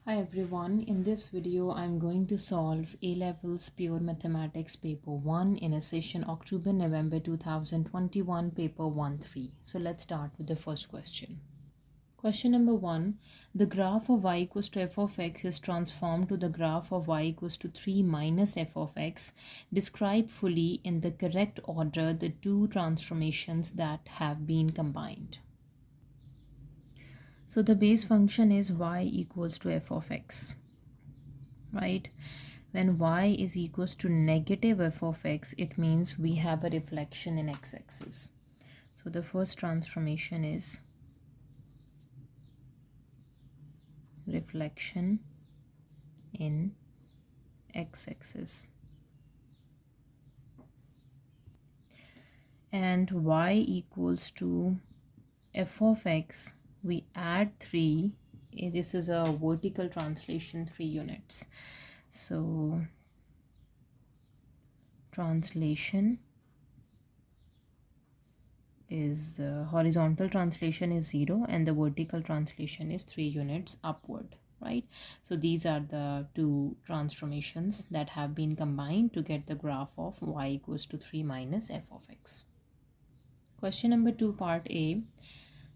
Hi everyone, in this video I'm going to solve A-Levels Pure Mathematics Paper 1 in a session October-November 2021 Paper 1-3. So let's start with the first question. Question number 1. The graph of y equals to f of x is transformed to the graph of y equals to 3 minus f of x. Describe fully in the correct order the two transformations that have been combined. So the base function is y equals to f of x, right? When y is equals to negative f of x, it means we have a reflection in x-axis. So the first transformation is reflection in x-axis. And y equals to f of x, we add 3. This is a vertical translation, 3 units. So translation is horizontal translation is 0 and the vertical translation is 3 units upward, right? So these are the two transformations that have been combined to get the graph of y equals to 3 minus f of x. Question number 2, part A.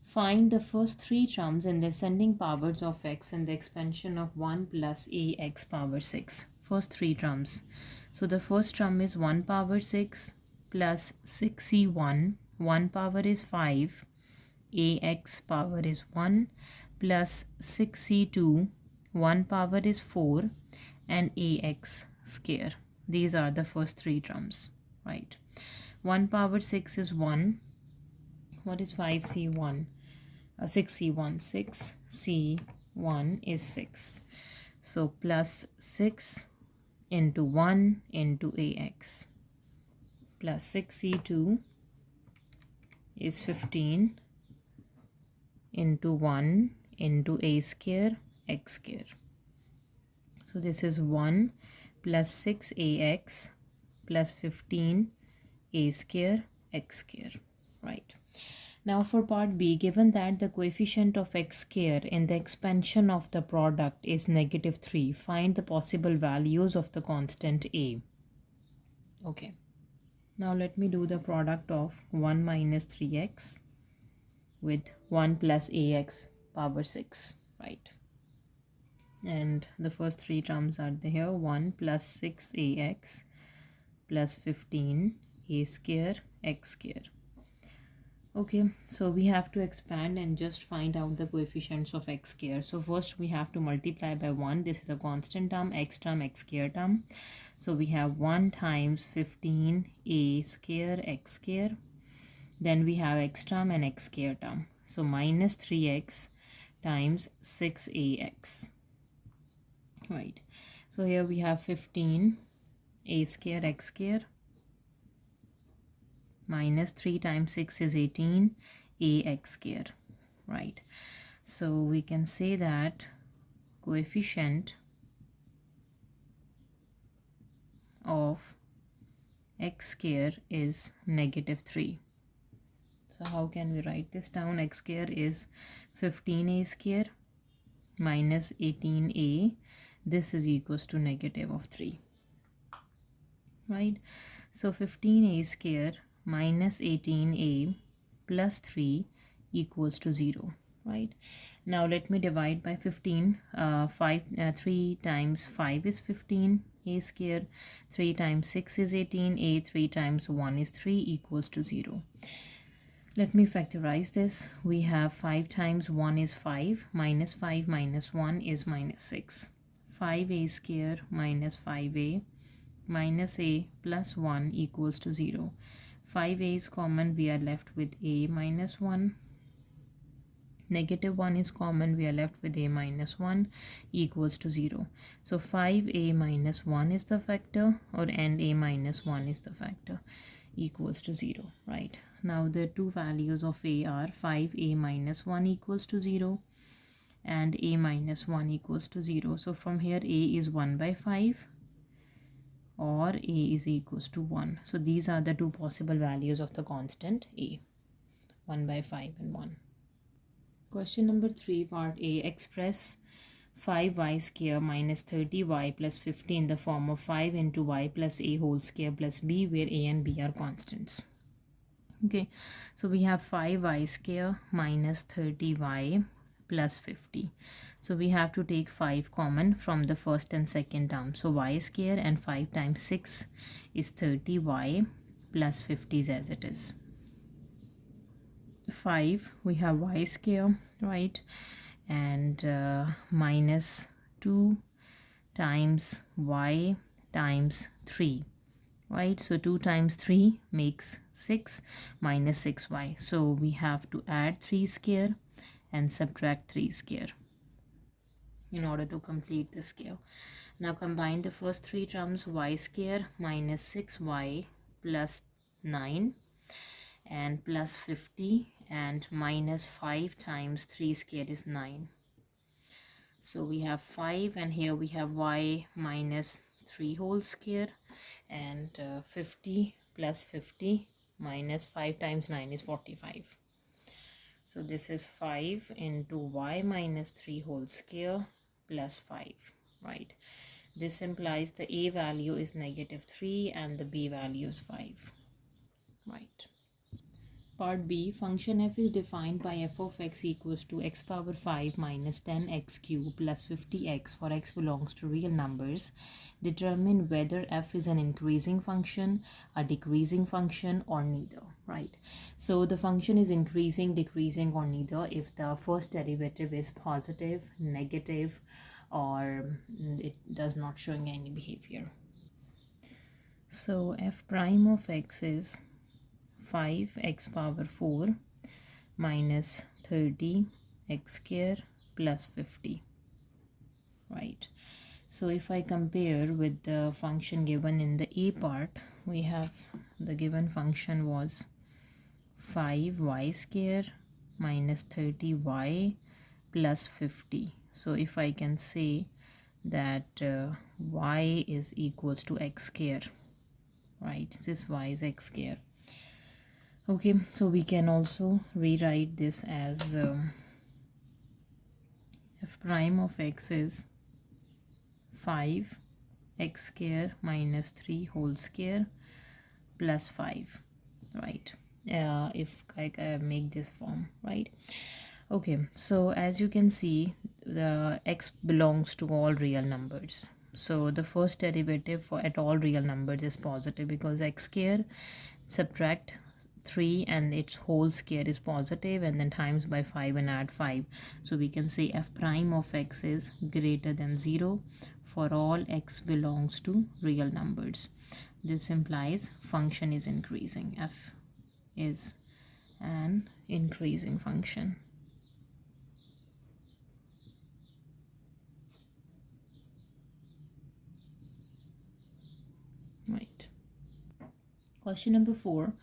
Find the first 3 terms in the ascending powers of x and the expansion of 1 plus ax power 6. First 3 terms. So the first term is 1 power 6 plus 6c1. 1 power is 5. Ax power is 1 plus 6c2. 1 power is 4 and ax square. These are the first 3 terms, right? 1 power 6 is 1. What is 5c1? 6c1, 6c1 is 6. So plus 6 into 1 into ax plus 6c2 is 15 into 1 into a square x square. So this is 1 plus 6ax plus 15 a square x square, right? Now for part B, given that the coefficient of x square in the expansion of the product is negative 3, find the possible values of the constant a. Okay, now let me do the product of 1 minus 3x with 1 plus ax power 6, right? And the first 3 terms are here, 1 plus 6ax plus 15 a square x square. Okay, so we have to expand and just find out the coefficients of x square. So first we have to multiply by 1. This is a constant term, x square term. So we have 1 times 15 a square x square. Then we have x term and x square term. So minus 3x times 6ax. Right. So here we have 15 a square x square minus 3 times 6 is 18 ax square, right? So we can say that coefficient of x square is negative 3. So how can we write this down? X square is 15a square minus 18a. This is equals to negative of 3, right? So 15a square minus 18a plus 3 equals to 0, right? Now let me divide by 15. 3 times 5 is 15 a square, 3 times 6 is 18 a, 3 times 1 is 3 equals to 0. Let me factorize this. We have 5 times 1 is 5, minus 5 minus 1 is minus 6. 5a square minus 5a minus a plus 1 equals to 0. 5a is common, we are left with a minus 1. Negative 1 is common, we are left with a minus 1 equals to 0. So 5a minus 1 is the factor, and a minus 1 is the factor, equals to 0, right? Now the two values of a are 5a minus 1 equals to 0 and a minus 1 equals to 0. So from here a is 1 by 5 or a is equals to 1. So these are the two possible values of the constant a, 1 by 5 and 1. Question number 3, part A. Express 5y square minus 30y plus 50 in the form of 5 into y plus a whole square plus b, where a and b are constants. Okay, so we have 5y square minus 30y plus 50. So we have to take 5 common from the first and second term. So y square and 5 times 6 is 30y plus 50 is as it is. 5, we have y square, right, and minus 2 times y times 3, right? So 2 times 3 makes 6 minus 6y. So we have to add 3 square and subtract 3 square in order to complete the square. Now combine the first 3 terms, y square minus 6y plus 9 and plus 50 and minus 5 times 3 square is 9. So we have 5 and here we have y minus 3 whole square and 50 plus 50 minus 5 times 9 is 45. So this is 5 into y minus 3 whole square plus 5, right? This implies the a value is negative 3 and the b value is 5, right? Part B, function f is defined by f of x equals to x power 5 minus 10x cube plus 50x for x belongs to real numbers. Determine whether f is an increasing function, a decreasing function, or neither, right? So the function is increasing, decreasing, or neither if the first derivative is positive, negative, or it does not showing any behavior. So f prime of x is 5x power 4 minus 30 x square plus 50, right? So if I compare with the function given in the a part, we have the given function was 5y square minus 30y plus 50. So if I can say that y is equals to x square, right? This y is x square. Okay, so we can also rewrite this as f prime of x is 5 x square minus 3 whole square plus 5, right? If I make this form, right? Okay, so as you can see, the x belongs to all real numbers. So the first derivative for at all real numbers is positive because x square subtract 3 and its whole square is positive and then times by 5 and add 5. So we can say f prime of x is greater than 0 for all x belongs to real numbers. This implies function is increasing. F is an increasing function. Right. Question number 4.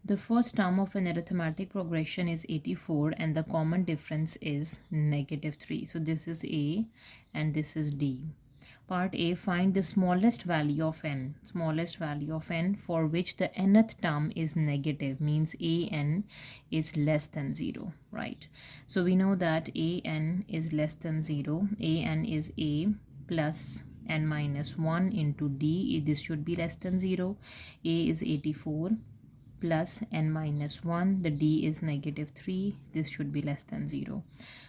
The first term of an arithmetic progression is 84 and the common difference is negative 3. So this is A and this is D. Part A, find the smallest value of n. Smallest value of n for which the nth term is negative, means an is less than 0, right? So we know that an is less than 0. An is a plus n minus 1 into d. This should be less than 0. A is 84 plus n minus 1. The d is negative 3. This should be less than 0.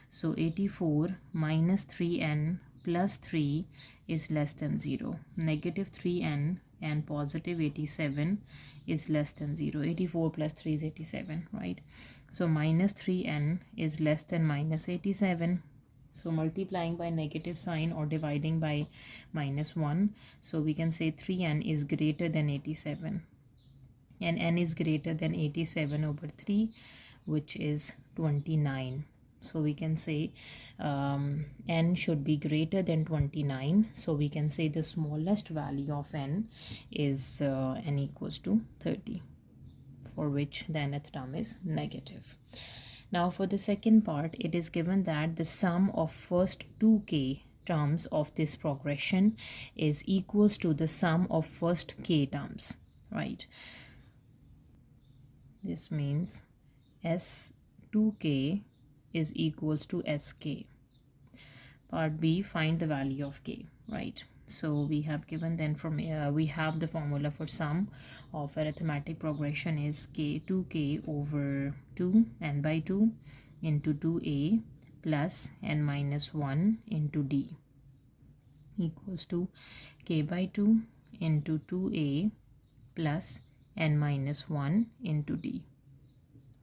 So 84 minus 3n plus 3 is less than 0. Negative 3n and positive 87 is less than 0. 84 plus 3 is 87, right? So minus 3n is less than minus 87. So multiplying by negative sign or dividing by minus 1. So we can say 3n is greater than 87. And n is greater than 87 over 3, which is 29. So we can say n should be greater than 29. So we can say the smallest value of n is n equals to 30, for which the nth term is negative. Now for the second part, it is given that the sum of first 2k terms of this progression is equals to the sum of first k terms, right? This means S2k is equals to sk. Part B, find the value of k, right? So we have given then from we have the formula for sum of arithmetic progression is k 2k over 2 n by 2 into 2a plus n minus 1 into d equals to k by 2 into 2a plus n minus 1 into d,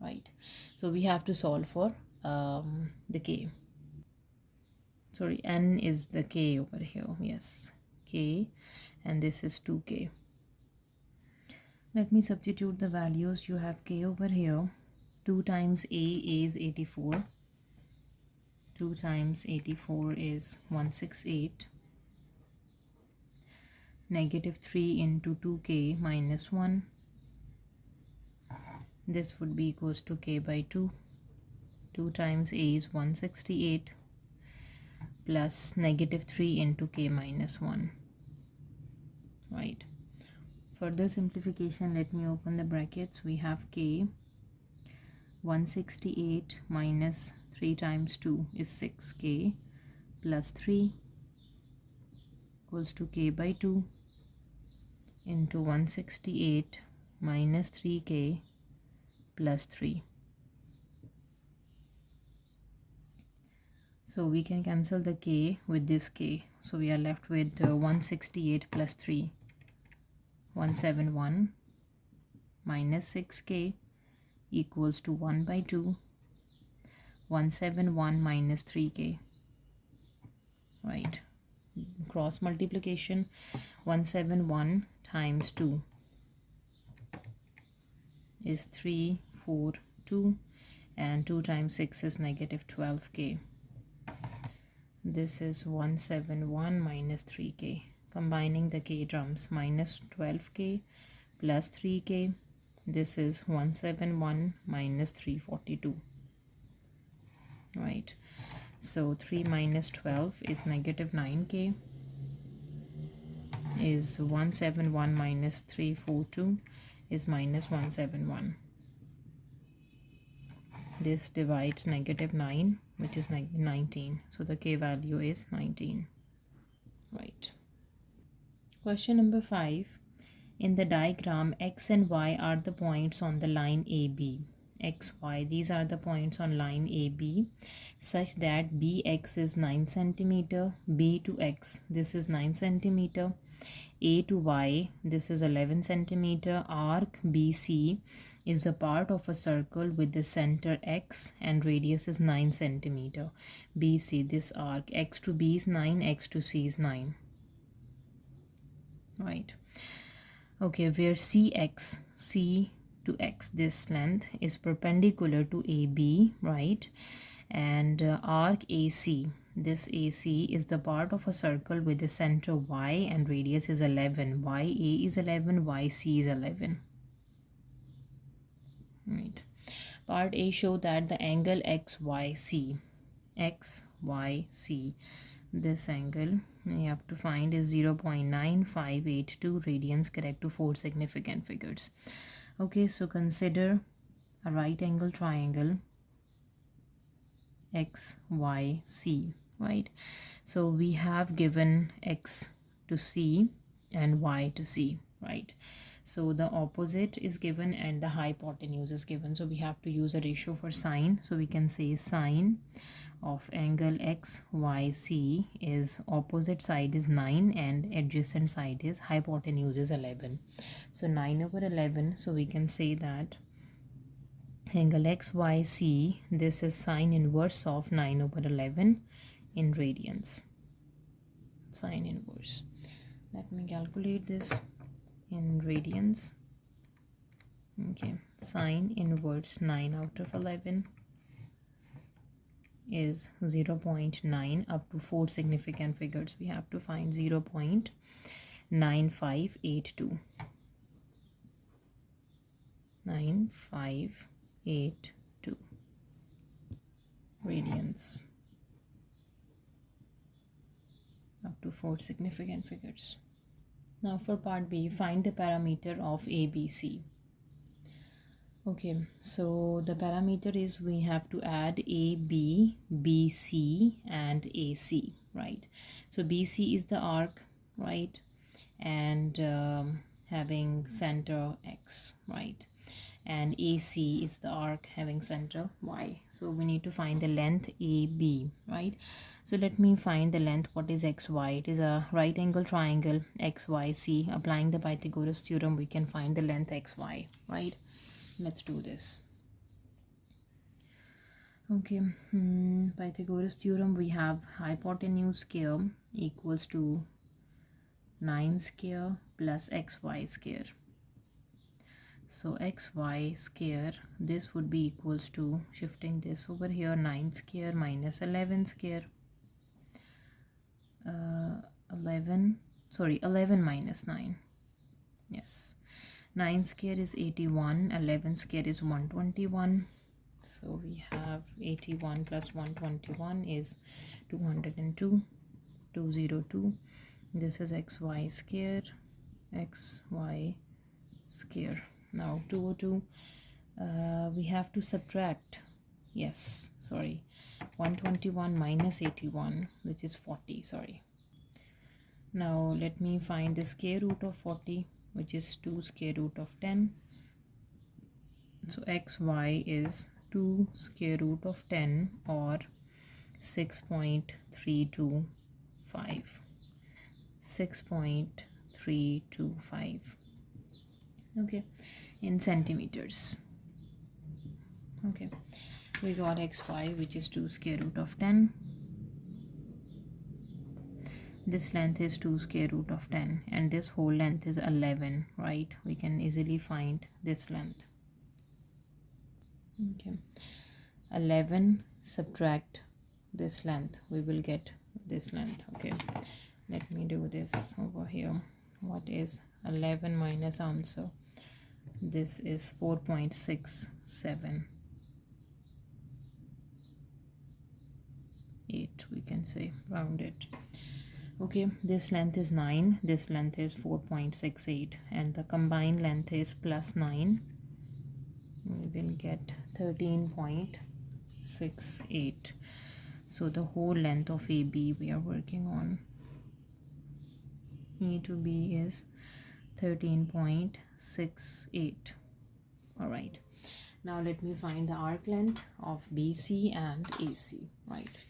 right? So we have to solve for the k. Sorry, n is the k over here, yes, k, and this is 2k. Let me substitute the values. You have k over here, 2 times a is 84, 2 times 84 is 168, negative 3 into 2k minus 1, this would be equals to k by 2, 2 times a is 168, plus negative 3 into k minus 1, right? Further simplification, let me open the brackets. We have k, 168 minus 3 times 2 is 6k plus 3 equals to k by 2 into 168 minus 3k plus 3. So we can cancel the k with this k. So we are left with 168 plus 3, 171 minus 6k equals to 1 by 2, 171 minus 3k, right? Cross multiplication, 171 times 2 is 342, and 2 times 6 is negative 12k. This is 171 minus 3k. Combining the k terms, minus 12k plus 3k, this is 171 minus 342, right? So 3 minus 12 is negative 9k, is 171 minus 342 is minus 171. This divides negative 9, which is 19. So the k value is 19, right? Question number 5. In the diagram, x and y are the points on the line AB. X, y, these are the points on line AB such that BX is 9 centimeter, B to X, this is 9 centimeter, A to Y, this is 11 centimeter. Arc BC is a part of a circle with the center X and radius is 9 centimeter. BC, this arc, X to B is 9, X to C is 9, right? Okay, where CX, C to X, this length is perpendicular to AB, right? And arc AC, this AC is the part of a circle with the center Y and radius is 11. YA is 11, YC is 11, right? Part A show that the angle XYC, this angle you have to find is 0.9582 radians, correct to 4 significant figures. Okay, so consider a right angle triangle XYC, right? So we have given X to C and Y to C, right? So the opposite is given and the hypotenuse is given. So we have to use a ratio for sine. So we can say sine of angle XYC is opposite side is 9 and adjacent side is hypotenuse is 11. So 9 over 11. So we can say that angle XYC, this is sine inverse of 9 over 11 in radians. Sine inverse. Let me calculate this in radians. Okay, sine inverse 9 out of 11 is 0.9 up to 4 significant figures. We have to find 0.9582. 9582 radians up to 4 significant figures. Now for part B, find the parameter of ABC. Okay, so the parameter is we have to add AB, BC and AC, right? So BC is the arc, right? And having center X, right? And AC is the arc having center Y. So we need to find the length AB, right? So let me find the length. What is XY? It is a right angle triangle XYC. Applying the Pythagoras theorem, we can find the length XY, right? Let's do this. Okay, Pythagoras theorem, we have hypotenuse square equals to 9 square plus xy square. So xy square, this would be equals to, shifting this over here, 9 square minus 11 square. 11 minus 9. Yes. 9 square is 81, 11 square is 121. So we have 81 plus 121 is 202, 202. This is xy square, xy square. Now 202, we have to subtract, yes, sorry, 121 minus 81, which is 40, sorry. Now let me find the square root of 40, which is 2 square root of 10. So xy is 2 square root of 10, or 6.325. 6.325. Okay, in centimeters. Okay, we got xy, which is 2 square root of 10. This length is 2 square root of 10, and this whole length is 11, right? We can easily find this length. Okay, 11 subtract this length, we will get this length. Okay, let me do this over here. What is 11 minus answer? This is 4.678, we can say, round it. Okay, this length is 9, this length is 4.68, and the combined length is plus 9. We will get 13.68. So the whole length of AB we are working on, E to B, is 13.68. all right, now let me find the arc length of BC and AC, right?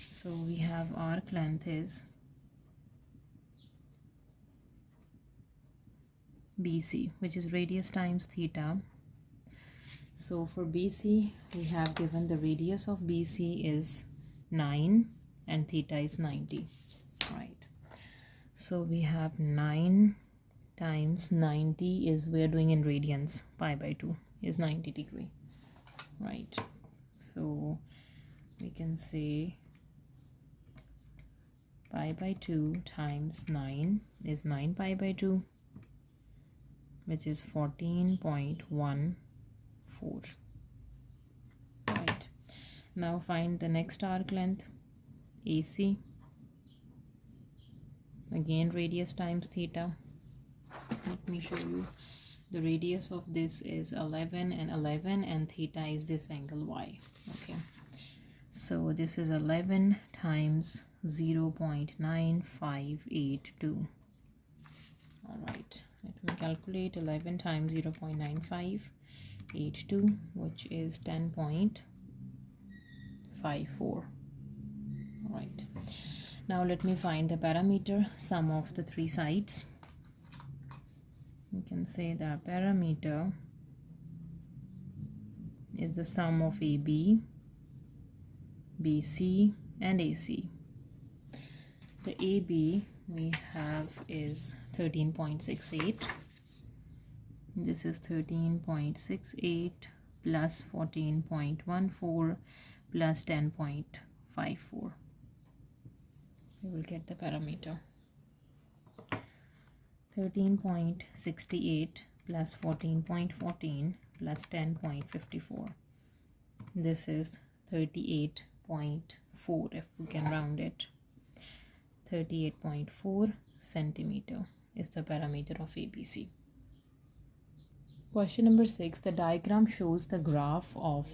So we have arc length is BC, which is radius times theta. So for BC, we have given the radius of BC is 9 and theta is 90, right? So we have 9 times 90 is, we are doing in radians, pi by 2 is 90 degree, right? So we can say pi by 2 times 9 is 9 pi by 2, which is 14.14. right? Now find the next arc length, AC. Again, radius times theta. Let me show you. The radius of this is 11 and 11, and theta is this angle Y. Okay, so this is 11 times 0.9582. all right, let me calculate. 11 times 0.9582, which is 10.54. all right, now let me find the parameter, sum of the three sides. You can say the parameter is the sum of AB, BC and AC. The AB we have is 13.68. This is 13.68 plus 14.14 plus 10.54. We will get the parameter. 13.68 plus 14.14 plus 10.54. This is 38.4, if we can round it. 38.4 centimeter is the parameter of ABC. Question number 6. The diagram shows the graph of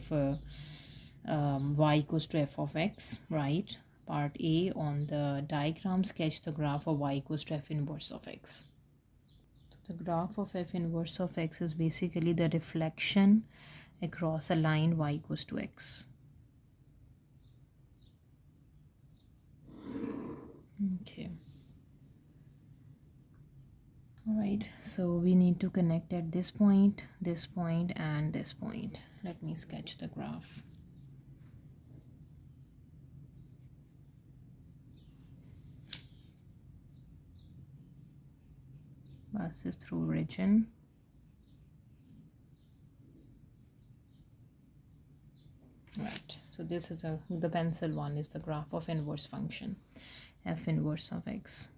y equals to f of x, right? Part A, on the diagram, sketch the graph of y equals to f inverse of x. So the graph of f inverse of x is basically the reflection across a line y equals to x. Okay. Alright, so we need to connect at this point, and this point. Let me sketch the graph. Passes through origin. Right, so this is the pencil one is the graph of inverse function, f inverse of x.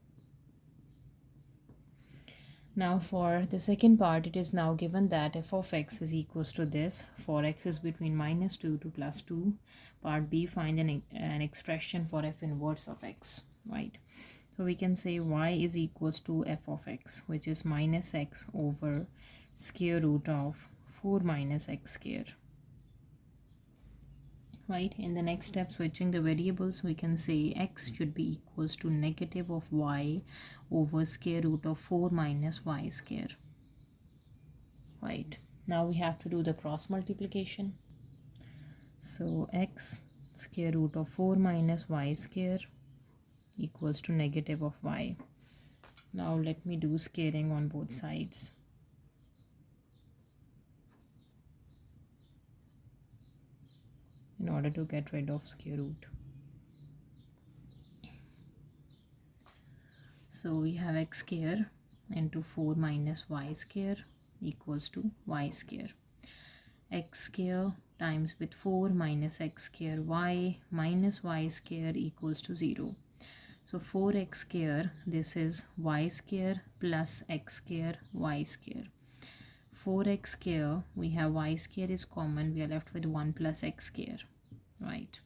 Now for the second part, it is now given that f of x is equals to this for x is between -2 to +2. Part B, find an expression for f inverse of x, right? So we can say y is equals to f of x, which is minus x over square root of 4 minus x square. Right, in the next step, switching the variables, we can say x should be equals to negative of y over square root of 4 minus y square. Right, now we have to do the cross multiplication. So x square root of 4 minus y square equals to negative of y. Now let me do squaring on both sides. In order to get rid of square root. So we have x square into 4 minus y square equals to y square. X square times with 4 minus x square y minus y square equals to 0. So 4x square, this is y square plus x square y square. 4x square, we have y square is common, we are left with 1 plus x square, right?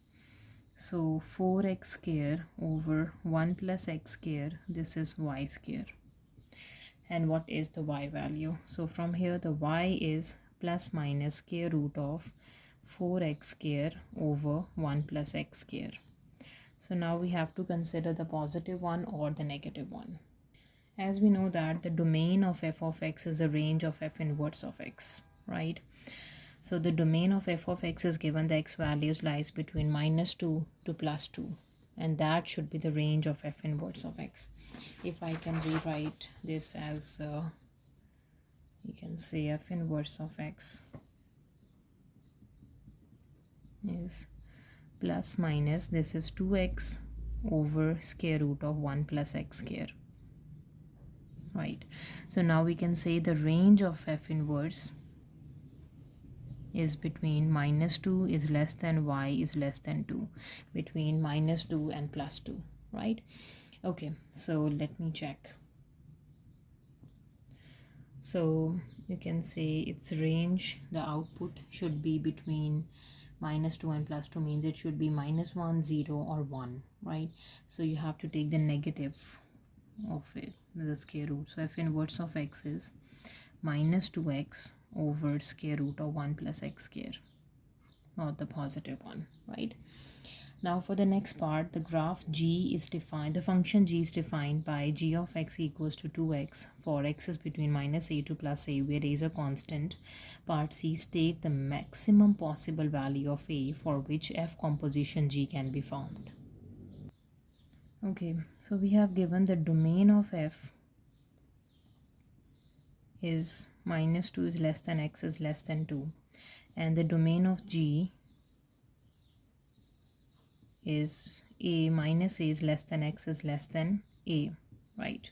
So 4x square over 1 plus x square, this is y square. And what is the y value? So from here the y is plus minus square root of 4x square over 1 plus x square. So now we have to consider the positive one or the negative one. As we know that the domain of f of x is the range of f inverse of x, right? So the domain of f of x is given the x values lies between -2 to +2, and that should be the range of f inverse of x. If I can rewrite this as you can say f inverse of x is plus minus, this is 2x over square root of 1 plus x square, right? So now we can say the range of f inverse is between -2 is less than y is less than 2, between -2 and +2, right? Okay, so let me check. So you can say its range, the output should be between -2 and +2, means it should be -1, 0 or 1, right? So you have to take the negative of it, the square root. So f inverse of x is -2x over square root of 1 plus x square, not the positive one, right? Now for the next part, the graph g is defined, the function g is defined by g of x equals to 2x for x is between -a to +a, where a is a constant. Part C, state the maximum possible value of a for which f composition g can be found. Okay, so we have given the domain of f is -2 is less than x is less than 2, and the domain of g is a minus a is less than x is less than a, right?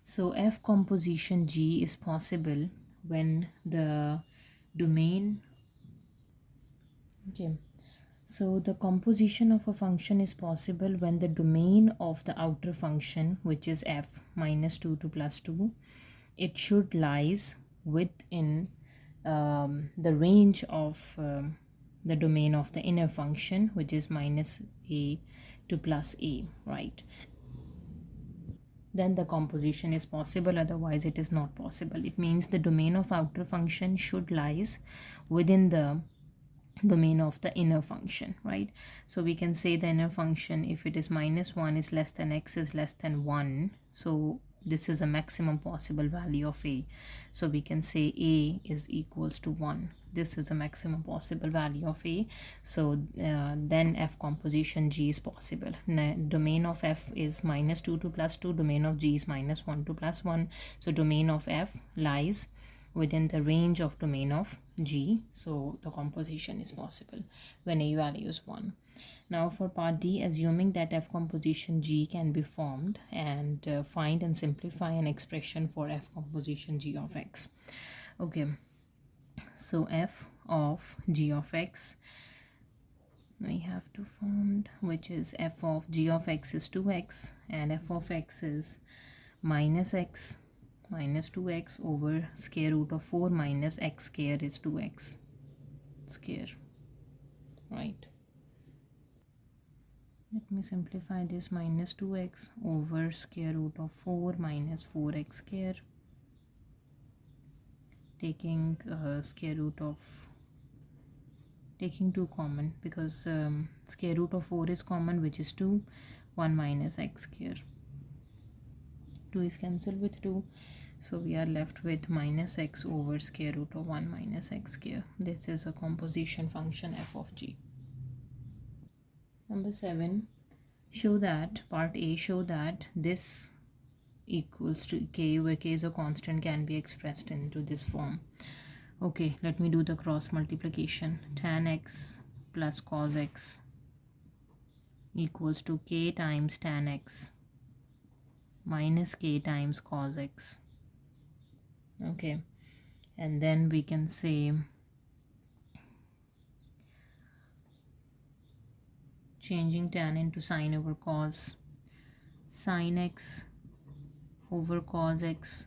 So f composition g is possible when the domain, okay, so the composition of a function is possible when the domain of the outer function, which is f -2 to +2, it should lies within the range of the domain of the inner function, which is -a to +a, right? Then the composition is possible, otherwise it is not possible. It means the domain of outer function should lies within the domain of the inner function, right? So we can say the inner function, if it is -1 is less than x is less than 1, so this is a maximum possible value of a. So we can say a is equals to 1. This is a maximum possible value of a. So then f composition g is possible. Domain of f is -2 to +2, domain of g is -1 to +1. So domain of f lies within the range of domain of g, so the composition is possible when a value is 1. Now for part D, assuming that f composition g can be formed, and find and simplify an expression for f composition g of x. Okay, so f of g of x we have to find, which is f of g of x is 2x and f of x is -x minus 2x over square root of 4 minus x square is 2x square, right? Let me simplify this. Minus 2x over square root of 4 minus 4x square, taking square root of, taking 2 common, because square root of 4 is common, which is 2. 1 minus x square, 2 is cancelled with 2, so we are left with minus x over square root of 1 minus x square. This is a composition function f of g. Number 7, show that, part A, show that this equals to k, where k is a constant, can be expressed into this form. Okay, let me do the cross multiplication. Tan x plus cos x equals to k times tan x minus k times cos x. Okay, and then we can say changing tan into sine over cos, sine x over cos x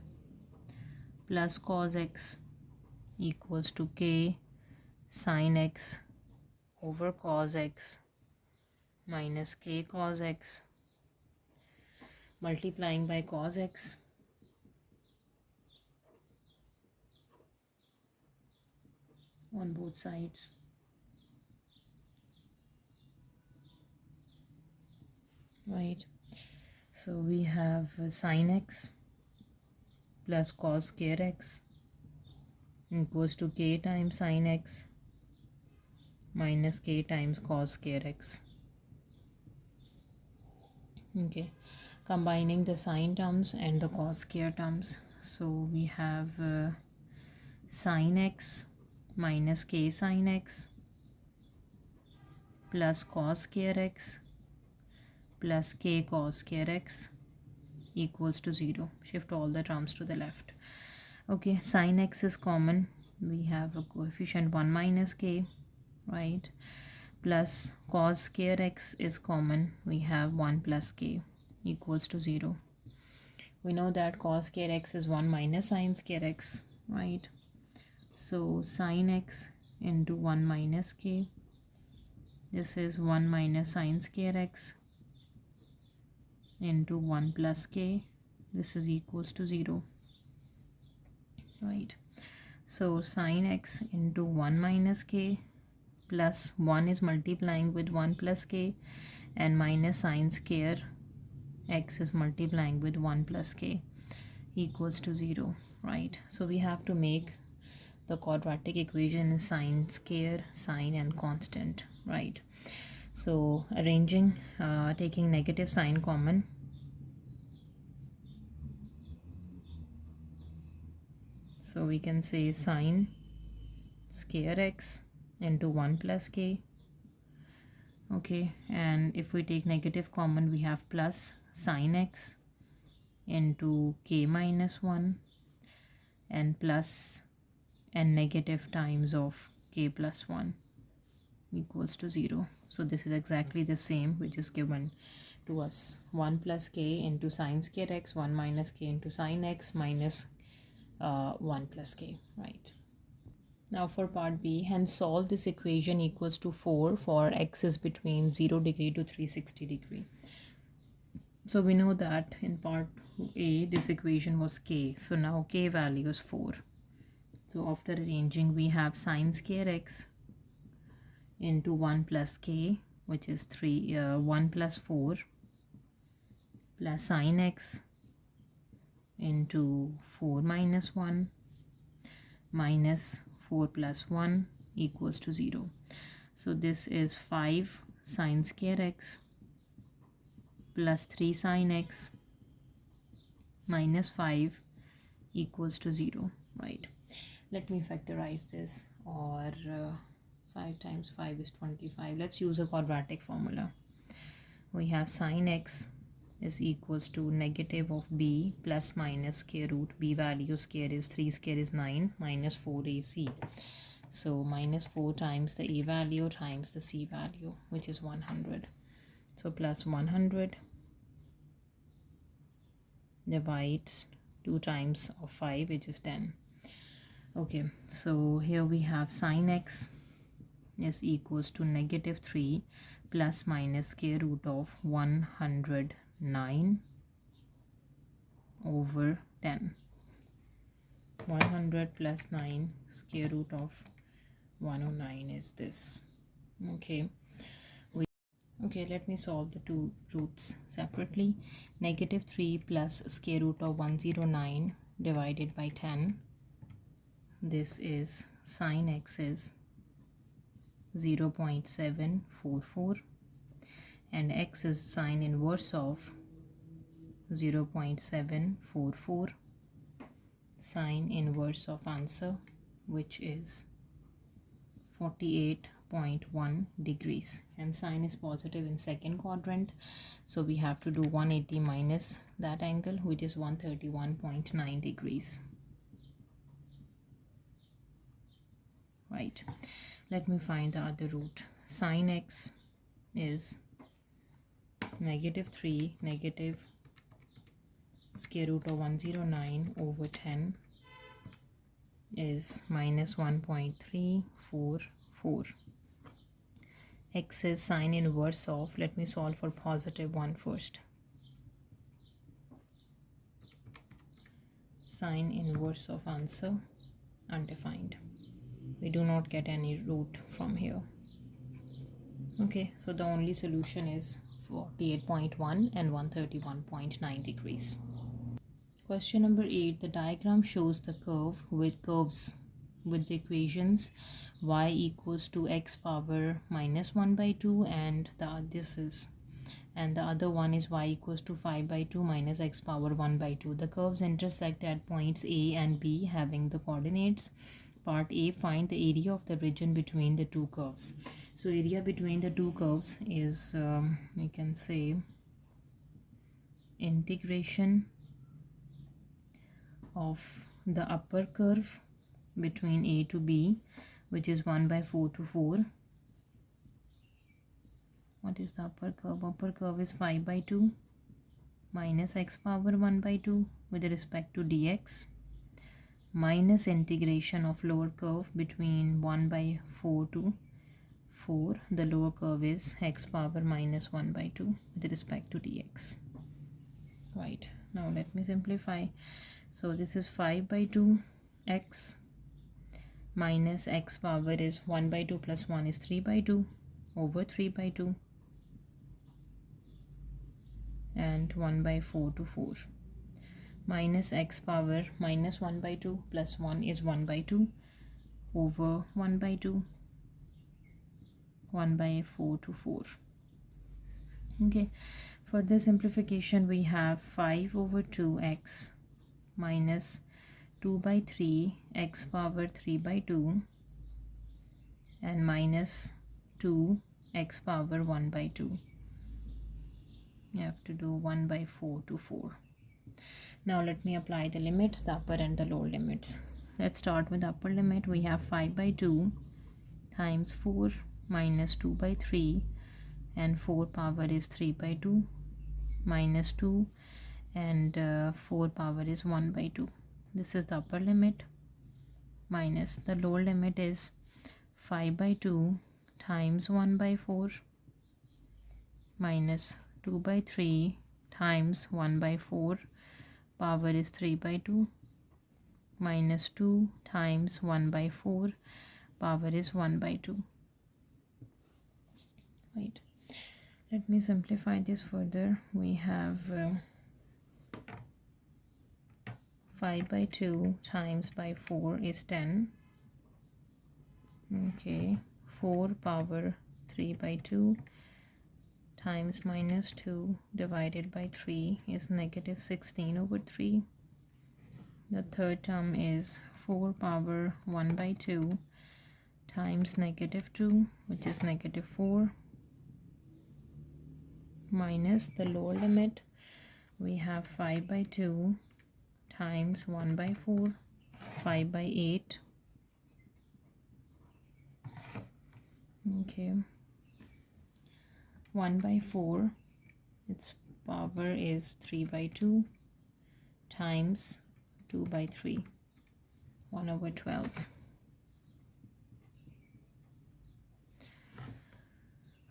plus cos x equals to k sine x over cos x minus k cos x, multiplying by cos x on both sides. Right, so we have sine x plus cos square x equals to k times sine x minus k times cos square x. Okay, combining the sine terms and the cos square terms, so we have sine x minus k sine x plus cos square x plus k cos square x equals to 0. Shift all the terms to the left. Okay, sine x is common, we have a coefficient 1 minus k, right? Plus cos square x is common, we have 1 plus k equals to 0. We know that cos square x is 1 minus sine square x, right? So sine x into 1 minus k, this is 1 minus sine square x into 1 plus k, this is equals to 0, right? So sine x into 1 minus k plus 1 is multiplying with 1 plus k, and minus sine square x is multiplying with 1 plus k equals to 0, right? So we have to make the quadratic equation is sine square, sine and constant, right? So arranging, taking negative sign common, so we can say sine square x into 1 plus k. Okay, and if we take negative common, we have plus sine x into k minus 1 and plus and negative times of k plus 1 equals to 0. So this is exactly the same which is given to us. 1 plus k into sine square x, 1 minus k into sine x minus 1 plus k, right? Now for part B, hence solve this equation equals to 4 for x is between 0 degree to 360 degree. So we know that in part A this equation was k, so now k value is 4. So after arranging, we have sine square x into 1 plus k, which is 1 plus 4 plus sine x into 4 minus 1 minus 4 plus 1 equals to 0. So this is 5 sine square x plus 3 sine x minus 5 equals to 0, right? Let me factorize this, or 5 times 5 is 25. Let's use a quadratic formula. We have sine x is equals to negative of b plus minus square root. B value square is 3 square is 9 minus 4ac. So minus 4 times the a value times the c value, which is 100. So plus 100 divides 2 times of 5, which is 10. Okay, so here we have sine x is equals to negative 3 plus minus square root of 109 over 10. 100 plus 9 square root of 109 is this. Okay, let me solve the two roots separately. Negative 3 plus square root of 109 divided by 10. This is sine x is 0.744 and x is sine inverse of 0.744, sine inverse of answer, which is 48.1 degrees, and sine is positive in second quadrant, so we have to do 180 minus that angle, which is 131.9 degrees, right? Let me find the other root. Sine x is negative 3 negative square root of 109 over 10 is minus 1.344. X is sine inverse of, let me solve for positive 1 first. Sine inverse of answer undefined. We do not get any root from here. Okay, so the only solution is 48.1 and 131.9 degrees. Question number 8. The diagram shows the curve with the equations y equals to x power minus 1 by 2 and the other one is y equals to 5 by 2 minus x power 1 by 2. The curves intersect at points A and B having the coordinates. Part A, find the area of the region between the two curves. So area between the two curves is we can say integration of the upper curve between A to B, which is 1 by 4 to 4. What is the upper curve? Upper curve is 5 by 2 minus x power 1 by 2 with respect to dx, minus integration of lower curve between 1 by 4 to 4. The lower curve is x power minus 1 by 2 with respect to dx. Right, now let me simplify. So this is 5 by 2 x minus x power is 1 by 2 plus 1 is 3 by 2 over 3 by 2 and 1 by 4 to 4 minus x power minus 1 by 2 plus 1 is 1 by 2 over 1 by 2, 1 by 4 to 4. Okay, for this simplification we have 5 over 2x minus 2 by 3 x power 3 by 2 and minus 2 x power 1 by 2. You have to do 1 by 4 to 4. Now let me apply the limits, the upper and the lower limits. Let's start with the upper limit. We have 5 by 2 times 4 minus 2 by 3 and 4 power is 3 by 2 minus 2 and 4 power is 1 by 2. This is the upper limit, minus the lower limit is 5 by 2 times 1 by 4 minus 2 by 3 times 1 by 4 power is 3 by 2 minus 2 times 1 by 4 power is 1 by 2. right? Let me simplify this further. We have 5 by 2 times by 4 is 10. Okay, 4 power 3 by 2 times minus 2 divided by 3 is negative 16 over 3. The third term is 4 power 1 by 2 times negative 2, which is negative 4, minus the lower limit. We have 5 by 2 times 1 by 4, 5 by 8. Okay, 1 by 4, its power is 3 by 2 times 2 by 3, 1 over 12.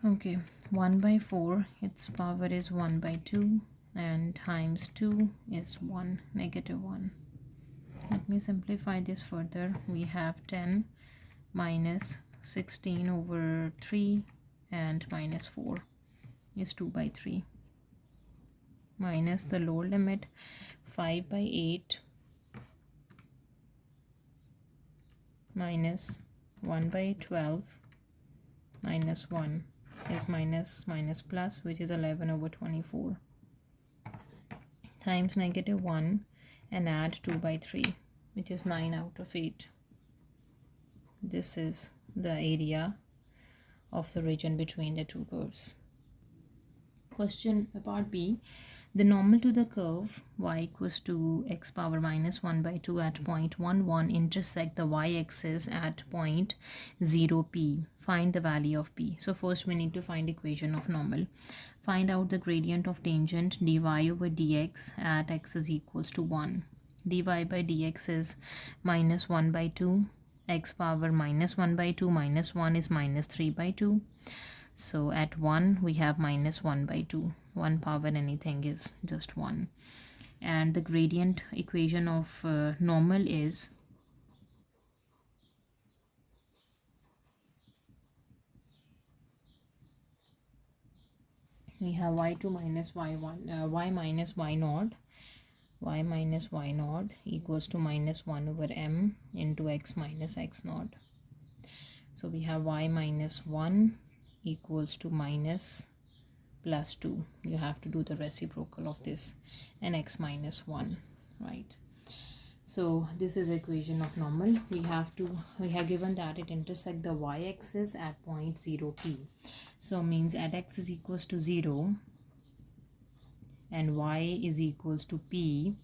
Okay, 1 by 4, its power is 1 by 2, and times 2 is 1, negative 1. Let me simplify this further. We have 10 minus 16 over 3 and minus 4 is 2 by 3, minus the lower limit 5 by 8 minus 1 by 12 minus 1 is minus minus plus, which is 11 over 24, times negative 1 and add 2 by 3, which is 9 out of 8. This is the area of the region between the two curves. Question part B. The normal to the curve y equals to x power minus 1 by 2 at point 1, 1 intersect the y-axis at point 0 p. Find the value of p. So first we need to find equation of normal. Find out the gradient of tangent dy over dx at x is equals to 1. dy by dx is minus 1 by 2. X power minus 1 by 2 minus 1 is minus 3 by 2. So at 1 we have minus 1 by 2. 1 power anything is just 1. And the gradient equation of normal is we have y2 minus y1 y minus y naught, y minus y naught equals to minus 1 over m into x minus x naught. So we have y minus 1 equals to minus plus 2. You have to do the reciprocal of this, and x minus 1, right? So this is equation of normal. We have given that it intersect the y-axis at point 0 p. So means at x is equals to 0 and y is equals to p,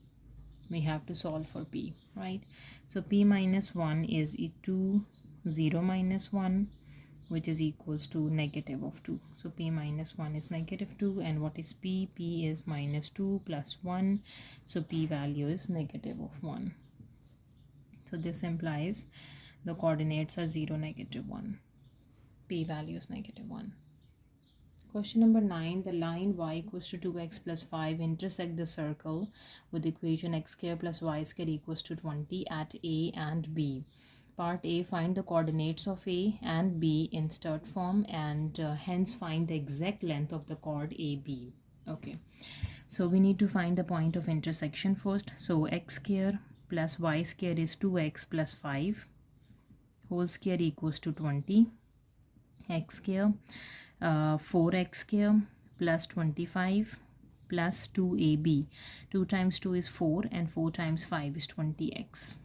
we have to solve for p, right? So p minus 1 is 2, 0 minus 1, which is equals to negative of 2. So p minus 1 is negative 2, and what is p? P is minus 2 plus 1, so p value is negative of 1. So this implies the coordinates are 0, negative 1. P value is negative 1. Question number 9. The line y equals to 2x plus 5 intersect the circle with equation x square plus y square equals to 20 at A and B. Part A, find the coordinates of A and B in stirred form, and hence find the exact length of the chord AB. Okay, so we need to find the point of intersection first. So x square plus y square is 2x plus 5 whole square equals to 20. X square 4x square plus 25 plus 2ab. 2 times 2 is 4 and 4 times 5 is 20x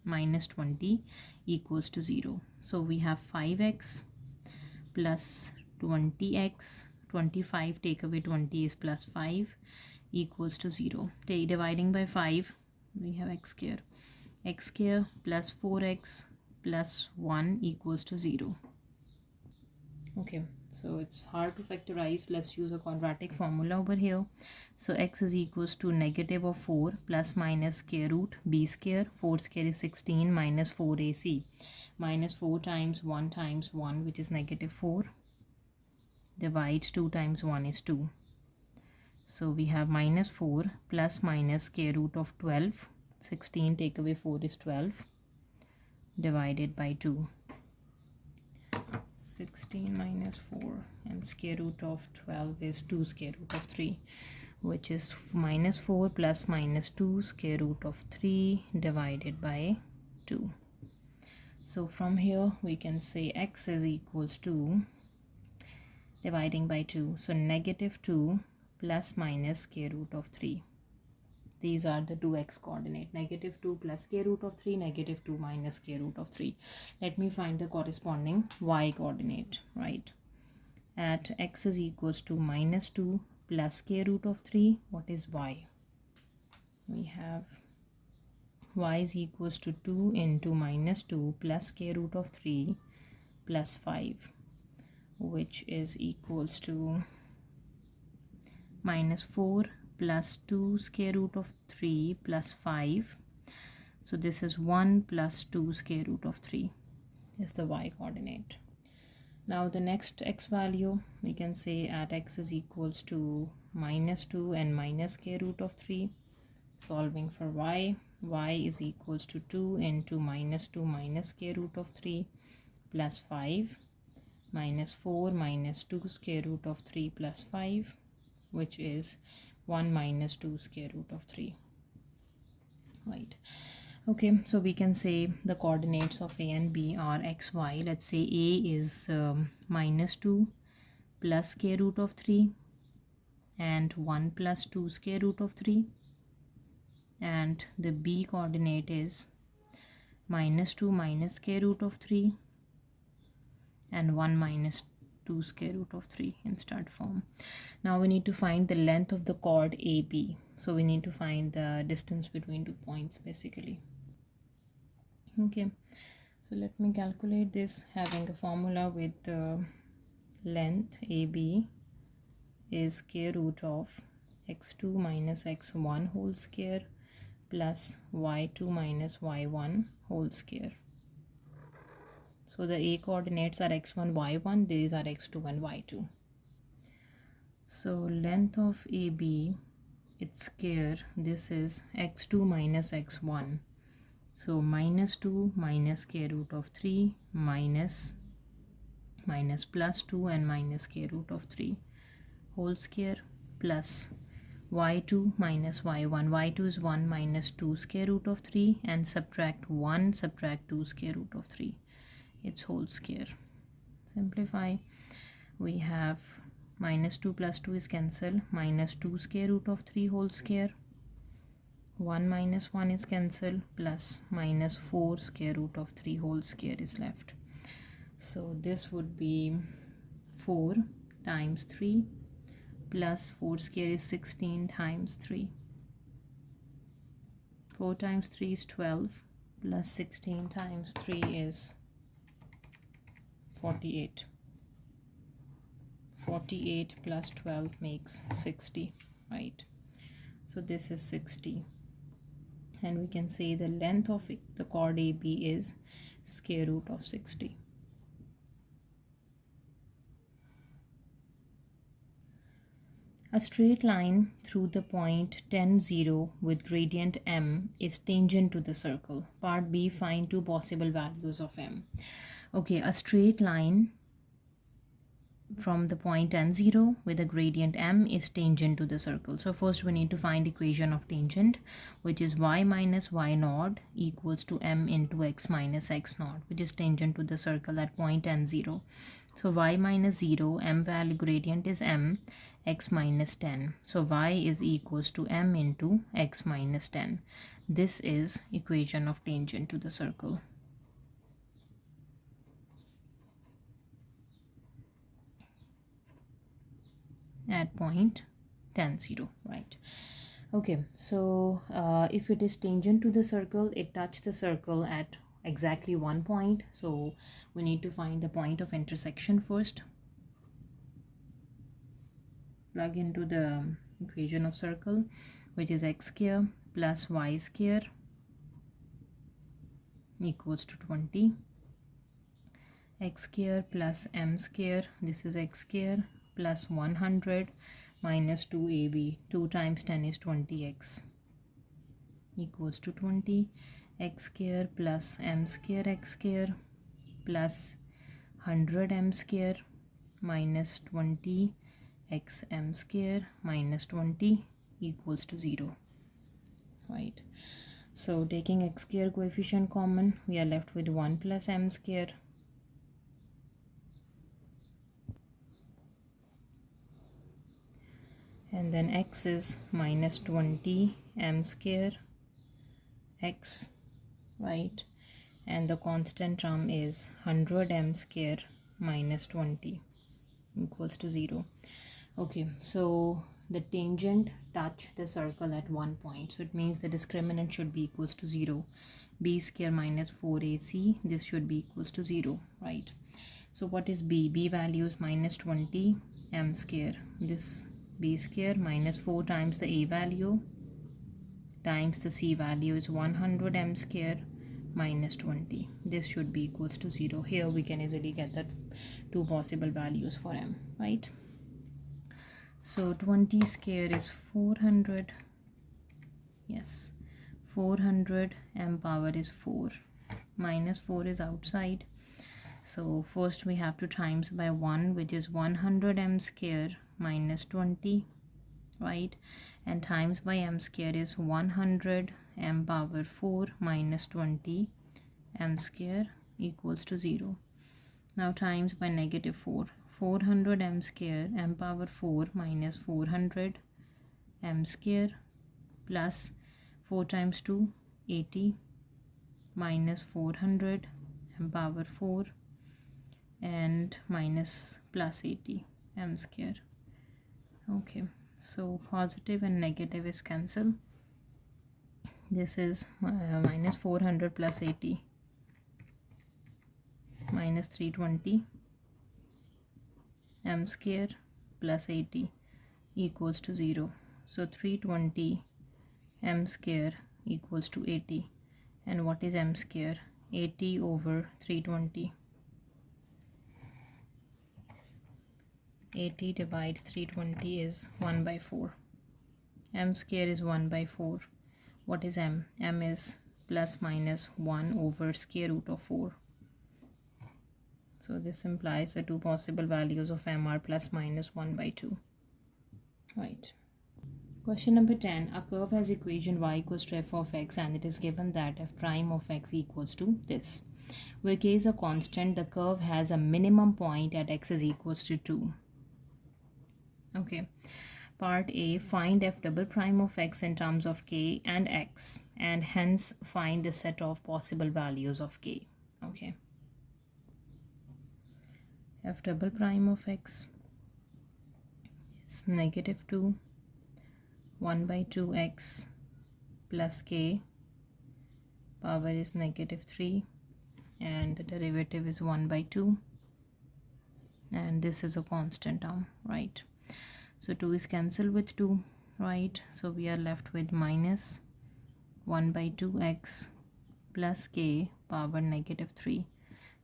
minus 20 equals to 0. So we have 5x plus 20x, 25 take away 20 is plus 5 equals to 0. Dividing by 5, we have x square plus 4x plus 1 equals to 0. Okay, so it's hard to factorize. Let's use a quadratic formula over here. So x is equals to negative of 4 plus minus square root b square. 4 square is 16 minus 4ac. Minus 4 times 1, which is negative 4. Divides 2 times 1 is 2. So we have minus 4 plus minus square root of 12. 16 take away 4 is 12. Divided by 2. 16 minus 4, and square root of 12 is 2 square root of 3, which is minus 4 plus minus 2 square root of 3 divided by 2. So from here we can say x is equals to, dividing by 2, so negative 2 plus minus square root of 3. These are the two x coordinate, negative 2 plus square root of 3, negative 2 minus square root of 3. Let me find the corresponding y coordinate, right? At x is equals to minus 2 plus square root of 3, what is y? We have y is equals to 2 into minus 2 plus square root of 3 plus 5, which is equals to minus 4 plus 2 square root of 3 plus 5. So this is 1 plus 2 square root of 3 is the y coordinate. Now the next x value, we can say at x is equals to minus 2 and minus square root of 3. Solving for y, y is equals to 2 into minus 2 minus square root of 3 plus 5 minus 4 minus 2 square root of 3 plus 5, which is 1 minus 2 square root of 3, right? Okay, so we can say the coordinates of a and b are x, y. Let's say a is minus 2 plus square root of 3 and 1 plus 2 square root of 3, and the b coordinate is minus 2 minus square root of 3 and 1 minus 2 square root of 3 in stud form. Now we need to find the length of the chord AB. So we need to find the distance between 2 points basically. Okay, so let me calculate this having a formula with the length AB is square root of x2 minus x1 whole square plus y2 minus y1 whole square. So the a coordinates are x1, y1, these are x2 and y2. So length of AB, its square, this is x2 minus x1. So minus 2 minus square root of 3 minus plus 2 and minus square root of 3 whole square plus y2 minus y1. y2 is 1 minus 2 square root of 3 and subtract 1, subtract 2 square root of 3. Its whole square. Simplify, we have minus 2 plus 2 is cancelled, minus 2 square root of 3 whole square, 1 minus 1 is cancelled, plus minus 4 square root of 3 whole square is left. So this would be 4 times 3 plus 4 square is 16 times 3. 4 times 3 is 12 plus 16 times 3 is 48. 48 plus 12 makes 60, right? So this is 60, and we can say the length of the chord AB is square root of 60. A straight line through the point 10, 0 with gradient m is tangent to the circle. Part B, find two possible values of m. Okay, a straight line from the point 10, 0 with a gradient m is tangent to the circle. So first we need to find equation of tangent, which is y minus y naught equals to m into x minus x naught, which is tangent to the circle at point 10, 0. So y minus 0, m value gradient is m, x minus 10. So y is equals to m into x minus 10. This is equation of tangent to the circle. At point 10, 0, right? Okay, so if it is tangent to the circle, it touched the circle at exactly one point. So we need to find the point of intersection first. Plug into the equation of circle, which is x square plus y square equals to 20. X square plus m square, this is x square, plus 100 minus 2ab. 2 times 10 is 20x equals to 20. X square plus m square x square plus 100 m square minus 20 x m square minus 20 equals to 0, right? So taking x square coefficient common, we are left with 1 plus m square, and then x is minus 20 m square x, right? And the constant term is 100 m square minus 20 equals to 0. Okay, so the tangent touch the circle at one point, so it means the discriminant should be equals to 0. B square minus 4ac, this should be equals to 0, right? So what is b? B value is minus 20 m square. This b square minus 4 times the a value times the c value is 100 m square minus 20. This should be equals to 0. Here we can easily get the two possible values for m, right? So 20 square is 400. Yes, 400 m power is 4. Minus 4 is outside. So first we have to times by 1, which is 100 m square minus 20, right? And times by m square is 100 m power 4 minus 20 m square equals to 0. Now times by negative 4. 400 m square m power 4 minus 400 m square plus 4 times 2, 80 minus 400 m power 4 and minus plus 80 m square. Okay, so positive and negative is cancelled. This is minus 400 plus 80 minus 320 m square plus 80 equals to 0. So 320 m square equals to 80. And what is m square? 80 over 320. 80 divides 320 is 1 by 4. M square is 1 by 4. What is m? M is plus minus 1 over square root of 4. So this implies the two possible values of m are plus minus 1 by 2. Right. Question number 10. A curve has equation y equals to f of x, and it is given that f prime of x equals to this. Where k is a constant, the curve has a minimum point at x is equals to 2. Okay. Part A, find f double prime of x in terms of k and x, and hence find the set of possible values of k. Okay. F double prime of x is negative 2, 1 by 2x plus k, power is negative 3, and the derivative is 1 by 2, and this is a constant term, right? So 2 is cancelled with 2, right? So we are left with minus 1 by 2x plus k power negative 3.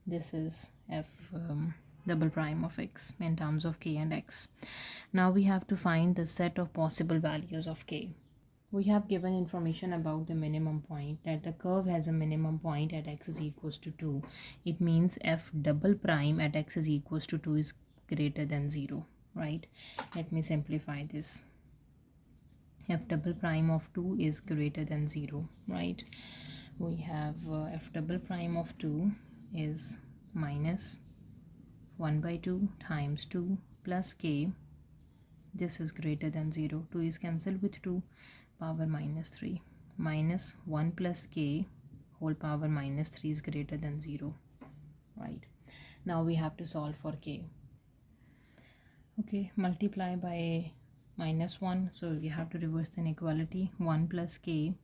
This is f double prime of x in terms of k and x. Now we have to find the set of possible values of k. We have given information about the minimum point, that the curve has a minimum point at x is equals to 2. It means f double prime at x is equals to 2 is greater than 0, right? Let me simplify this. F double prime of 2 is greater than 0, right? We have f double prime of 2 is minus 1 by 2 times 2 plus k. This is greater than 0. 2 is cancelled with 2, power minus 3. Minus 1 plus k whole power minus 3 is greater than 0, right? Now we have to solve for k. Okay, multiply by minus 1, so we have to reverse the inequality. 1 plus k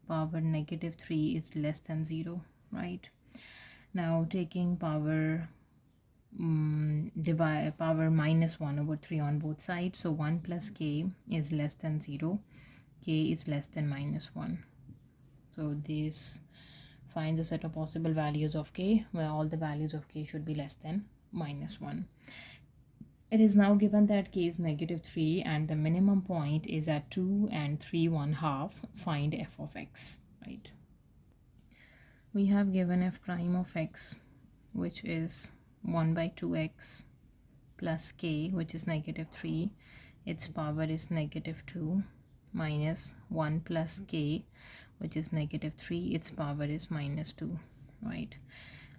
power negative 3 is less than 0, right? Now taking power divide power minus 1 over 3 on both sides, so 1 plus k is less than 0, k is less than minus 1. So this find the set of possible values of k where all the values of k should be less than minus 1. It is now given that k is negative 3 and the minimum point is at 2 and 3 1/2. Find f of x, right? We have given f prime of x, which is 1 by 2x plus k, which is negative 3, its power is negative 2, minus 1 plus k, which is negative 3, its power is minus 2, right?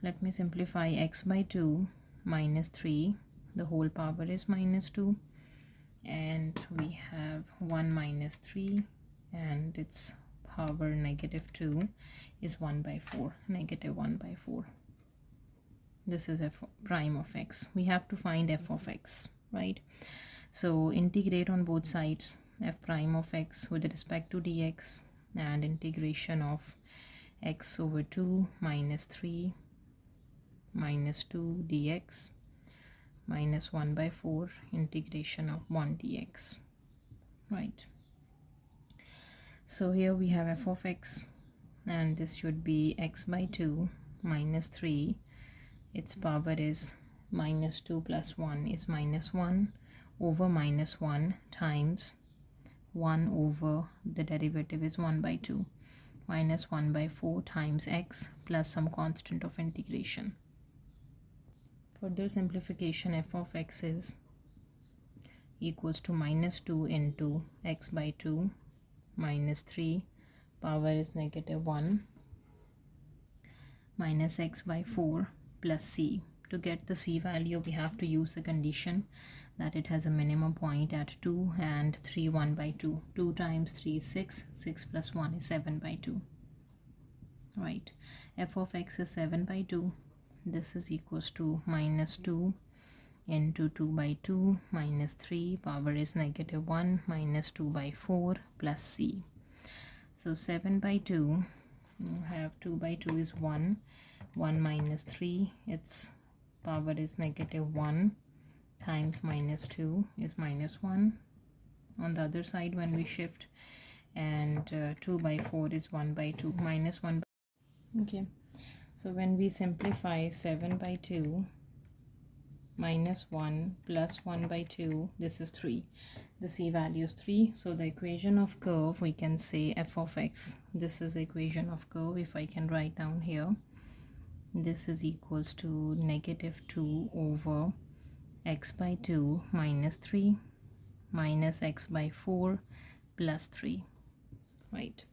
Let me simplify. X by 2 minus 3, the whole power is minus 2, and we have 1 minus 3, and its power negative 2 is 1 by 4, negative 1 by 4. This is f prime of x. We have to find f of x, right? So integrate on both sides f prime of x with respect to dx, and integration of x over 2 minus 3 minus 2 dx minus 1 by 4 integration of 1 dx, right? So here we have f of x, and this should be x by 2 minus 3, its power is minus 2 plus 1 is minus 1, over minus 1 times 1 over the derivative is 1 by 2, minus 1 by 4 times x plus some constant of integration. Further simplification, f of x is equals to minus 2 into x by 2 minus 3, power is negative 1, minus x by 4 plus c. To get the c value, we have to use the condition that it has a minimum point at 2 and 3 1 by 2. 2 times 3 is 6, 6 plus 1 is 7 by 2, right? F of x is 7 by 2. This is equals to minus 2 into 2 by 2 minus 3, power is negative 1, minus 2 by 4 plus c. So 7 by 2, you have 2 by 2 is 1, 1 minus 3, its power is negative 1, times minus 2 is minus 1. On the other side, when we shift, and 2 by 4 is 1 by 2, minus 1 by, okay. So when we simplify 7 by 2 minus 1 plus 1 by 2, this is 3. The c value is 3. So the equation of curve, we can say f of x. This is the equation of curve. If I can write down here, this is equals to negative 2 over x by 2 minus 3 minus x by 4 plus 3, right?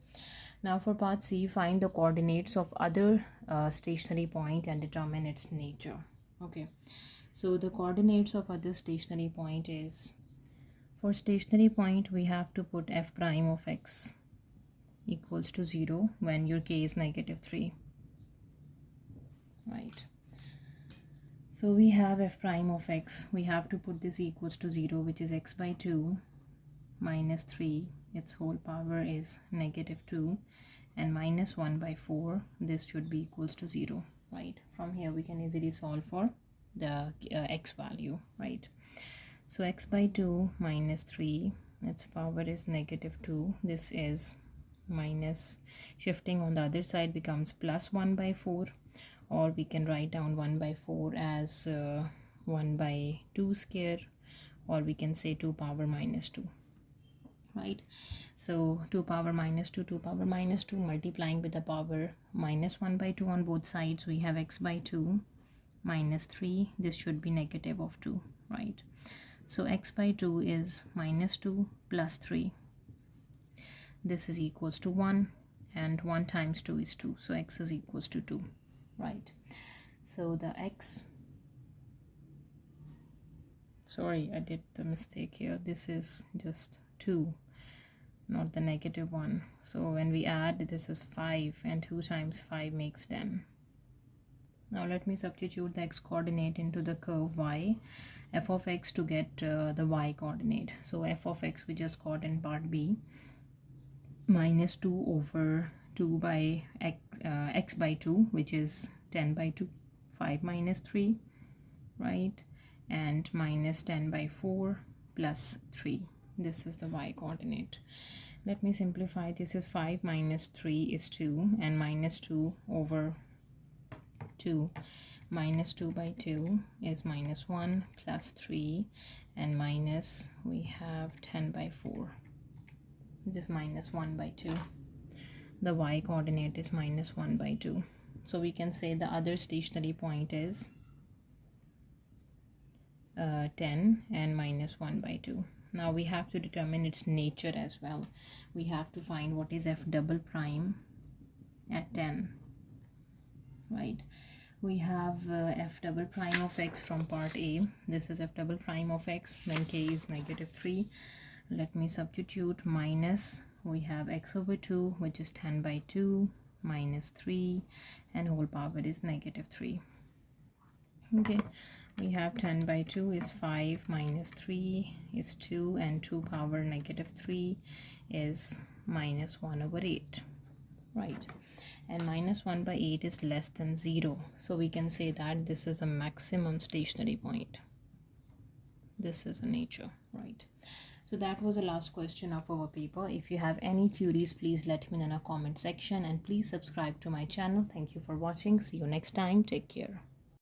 Now for part C, find the coordinates of other stationary point and determine its nature. Okay, so the coordinates of other stationary point is, for stationary point we have to put f prime of x equals to 0 when your k is negative 3, right? So we have f prime of x, we have to put this equals to 0, which is x by 2 minus 3, its whole power is negative 2, and minus 1 by 4, this should be equals to 0, right? From here we can easily solve for the x value, right? So x by 2 minus 3, its power is negative 2, this is minus, shifting on the other side becomes plus 1 by 4, or we can write down 1 by 4 as 1 by 2 square, or we can say 2 power minus 2, right? So 2 power minus 2, 2 power minus 2, multiplying with the power minus 1 by 2 on both sides, we have x by 2 minus 3, this should be negative of 2, right? So x by 2 is minus 2 plus 3, this is equals to 1, and 1 times 2 is 2, so x is equals to 2, right? So the x, sorry, I did the mistake here, this is just 2, not the negative 1. So when we add, this is 5, and 2 times 5 makes 10. Now let me substitute the x coordinate into the curve y, f of x, to get the y coordinate. So f of x we just got in part B, minus 2 over 2 by x by 2, which is 10 by 2, 5 minus 3, right? And minus 10 by 4 plus 3. This is the y coordinate. Let me simplify. This is 5 minus 3 is 2, and minus 2 over 2, minus 2 by 2 is minus 1 plus 3, and minus, we have 10 by 4. This is minus 1 by 2. The y coordinate is minus 1 by 2. So we can say the other stationary point is 10 and minus 1 by 2. Now we have to determine its nature as well. We have to find what is f double prime at 10, right? We have f double prime of x from part A. This is f double prime of x when k is negative 3. Let me substitute minus, we have x over 2, which is 10 by 2, minus 3, and whole power is negative 3. Okay, we have 10 by 2 is 5, minus 3 is 2, and 2 power negative 3 is minus 1 over 8, right? And minus 1 by 8 is less than 0, so we can say that this is a maximum stationary point. This is a nature, right? So that was the last question of our paper. If you have any queries, please let me know in a comment section, and please subscribe to my channel. Thank you for watching. See you next time. Take care.